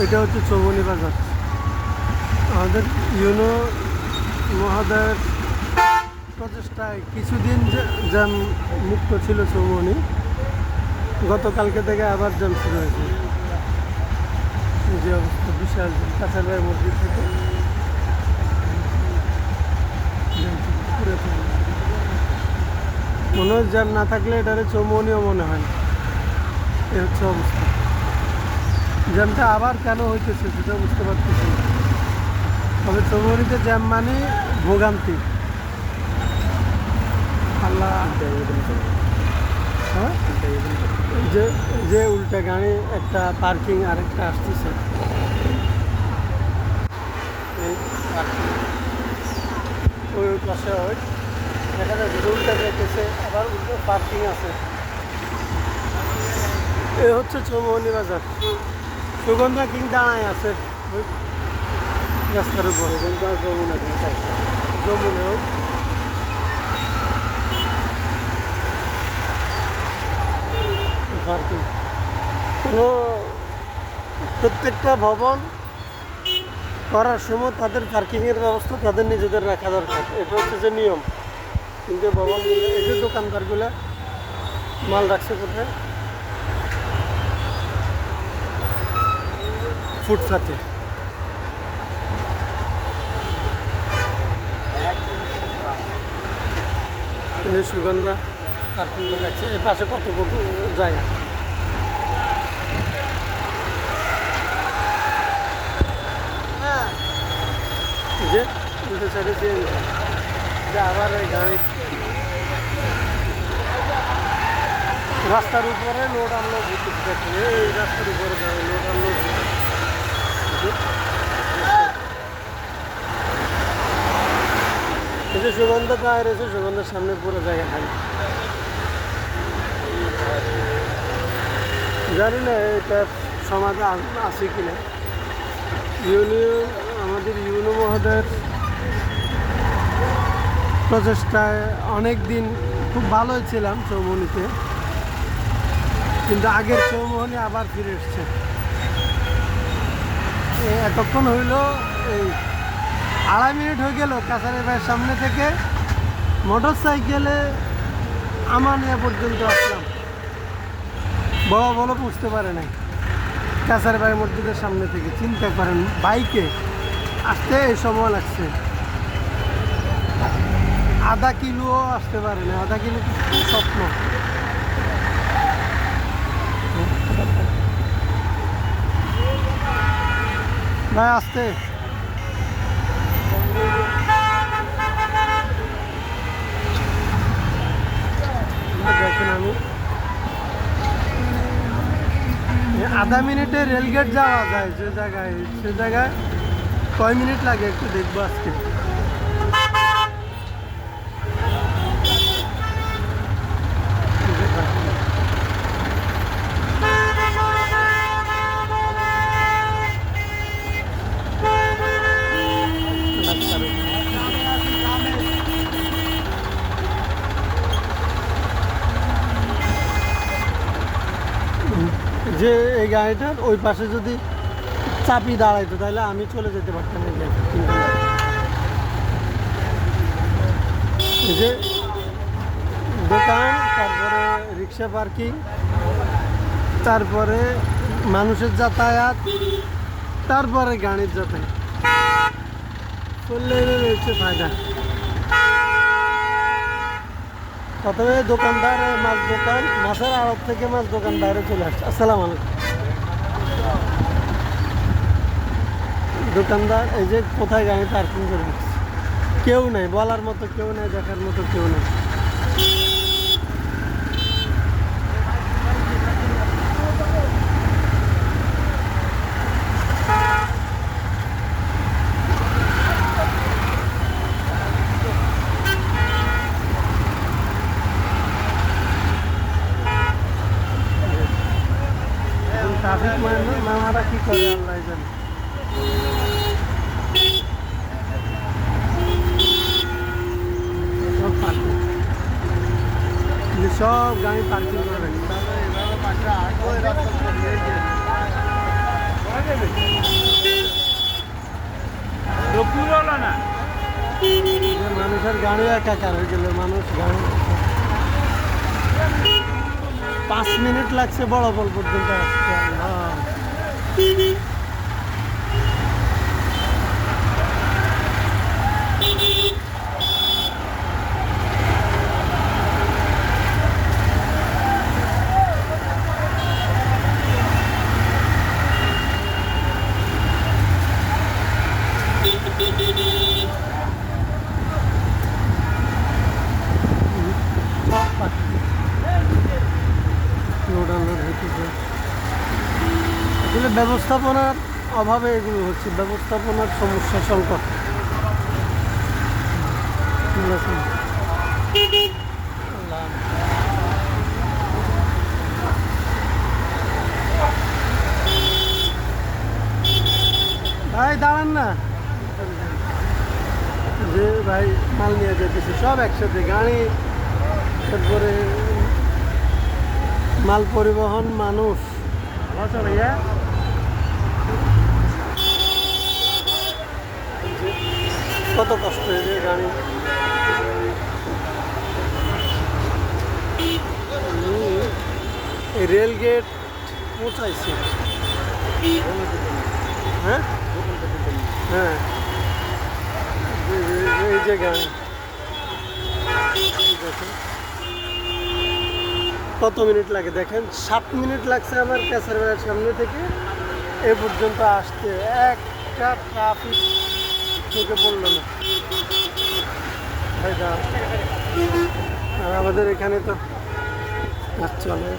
এটা হচ্ছে চৌমনি বাজার। আমাদের ইউনো মহোদয়ের প্রচেষ্টায় কিছুদিন জ্যাম মুক্ত ছিল চৌমনি, গতকালকে থেকে আবার জ্যাম শুরু হয়েছে। যে অবস্থা বিশাল কাছাড় মসজিদ থেকে মনে হয় জ্যাম না থাকলে এটারে চৌমনিও মনে হয়। এ হচ্ছে অবস্থা। জ্যামটা আবার কেন হইতেছে সেটা বুঝতে পারতেছি না। তবে চৌমনিতে জ্যাম মানে ভোগান্তি। আল্লাহ, হ্যাঁ যে যে উল্টা গাড়ি একটা পার্কিং আরেকটা আসতেছে, এই পার্কিং ওই পাশে হয় দেখা যাচ্ছে যে উল্টা যাইতেছে, আবার উল্টো পার্কিং আছে। এ হচ্ছে চৌমনি বাজার। সুগন্ধা কিং দাঁড়ায় আছে ওই রাস্তার উপরে, যমুনেও পার্কিং। কোনো প্রত্যেকটা ভবন করার সময় তাদের পার্কিংয়ের ব্যবস্থা তাদের নিজেদের রাখা দরকার, এটা হচ্ছে যে নিয়ম। কিন্তু ভবনগুলো, এই যে দোকানদারগুলো মাল রাখছে কোথায়? ফুটপাতে। সুগন্ধা পার্কিং রাখছে, এর পাশে কত জায়গা। যে উল্টো সাইডে যে আবার এই গাড়ি রাস্তার উপরে লোড আনলোড দেখুন, এই রাস্তার উপরে গাড়ি লোড আনলোড। এই যে সুগন্ধা পায়ে রয়েছে, সুগন্ধার সামনে পুরো জায়গা খালি। জানি না এটা সমাজে আছে কিনা। আমাদের ইউনো মহোদয়ের প্রচেষ্টায় অনেক দিন খুব ভালোই ছিলাম চৌমনিতে, কিন্তু আগের চৌমনি আবার ফিরে এসছে। এতক্ষণ হইল, এই 2.5 মিনিট হয়ে গেল কাছাড়ের ভাইয়ের সামনে থেকে মোটর সাইকেলে আমানিয়া পর্যন্ত আসলাম। বড় বড় বুঝতে পারে নাই কাছাড় ভাই মসজিদের সামনে থেকে, চিন্তা করেন বাইকে আসতে এই সময় লাগছে। আধা কিলোও আসতে পারে না, আধা কিলো স্বপ্ন। ভাই আসতে দেখেন, আমি 1/2 মিনিটে রেলগেট যাওয়া যায় যে জায়গায়, সে জায়গায় কয় মিনিট লাগে একটু দেখবো আজকে। যে এই গাড়িটার ওই পাশে যদি চাপি দাঁড়াইতো তাহলে আমি চলে যেতে পারতাম। এই যে দোকান, তারপরে রিক্সা পার্কিং, তারপরে মানুষের যাতায়াত, তারপরে গাড়ির যাতায়াত করলে রয়েছে ফায়দা। প্রথমে দোকানদার মাছ দোকান, মাছের আড়ত থেকে মাছ দোকান বাইরে চলে আসছে। আসসালামু আলাইকুম। দোকানদার এই যে কোথায় গাড়ি পার্কিং করে দিচ্ছে, কেউ নেই, বলার মতো কেউ নেই, দেখার মতো কেউ নেই। ট্রাফিক মামারা কি করে আল্লাহ জানে। সব গাড়ি পার্কিং করে রাখি। গাড়ি একাকার হয়ে গেল মানুষ গাড়ি 5 মিনিট লাগছে বড় বল পর্যন্ত আসতে আল্লাহ। আসলে ব্যবস্থাপনার অভাবে এগুলো হচ্ছে, ব্যবস্থাপনার সমস্যা সংকট। ভাই দাঁড়ান না, যে ভাই মাল নিয়ে যেতেছে সব একসাথে, গাড়ি, তারপরে মাল পরিবহন, মানুষ। আচ্ছা ভাইয়া, কত কষ্ট হয়েছে গাড়ি। এই রেল গেট পৌঁছাইছে। হ্যাঁ হ্যাঁ, এই যে গাড়ি দেখেন কত মিনিট লাগে দেখেন, 7 মিনিট লাগছে আমার ক্যাসার বাজার সামনে থেকে এ পর্যন্ত আসতে, একটা ট্রাফিক চোখে পড়লো না। আর আমাদের এখানে তো চলে,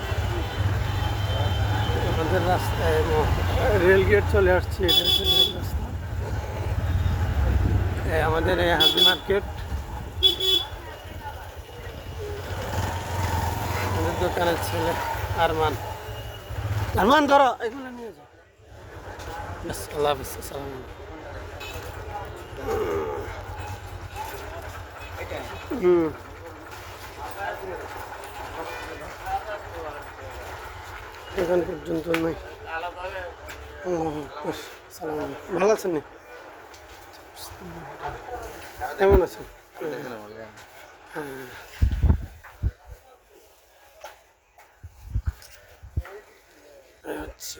আমাদের রাস্তায় রেল গেট চলে আসছে, এটা হচ্ছে রেল রাস্তা। আমাদের এই হাজি মার্কেট, আমাদের দোকানের ছেলে আরমান, আরমান করো এগুলো নিয়ে যাও। আল্লাহ হাফিজ, আসসালামু আলাইকুম। এখান পর্যন্ত নয়। ভালো আছেন নি? কেমন আছেন? আচ্ছা,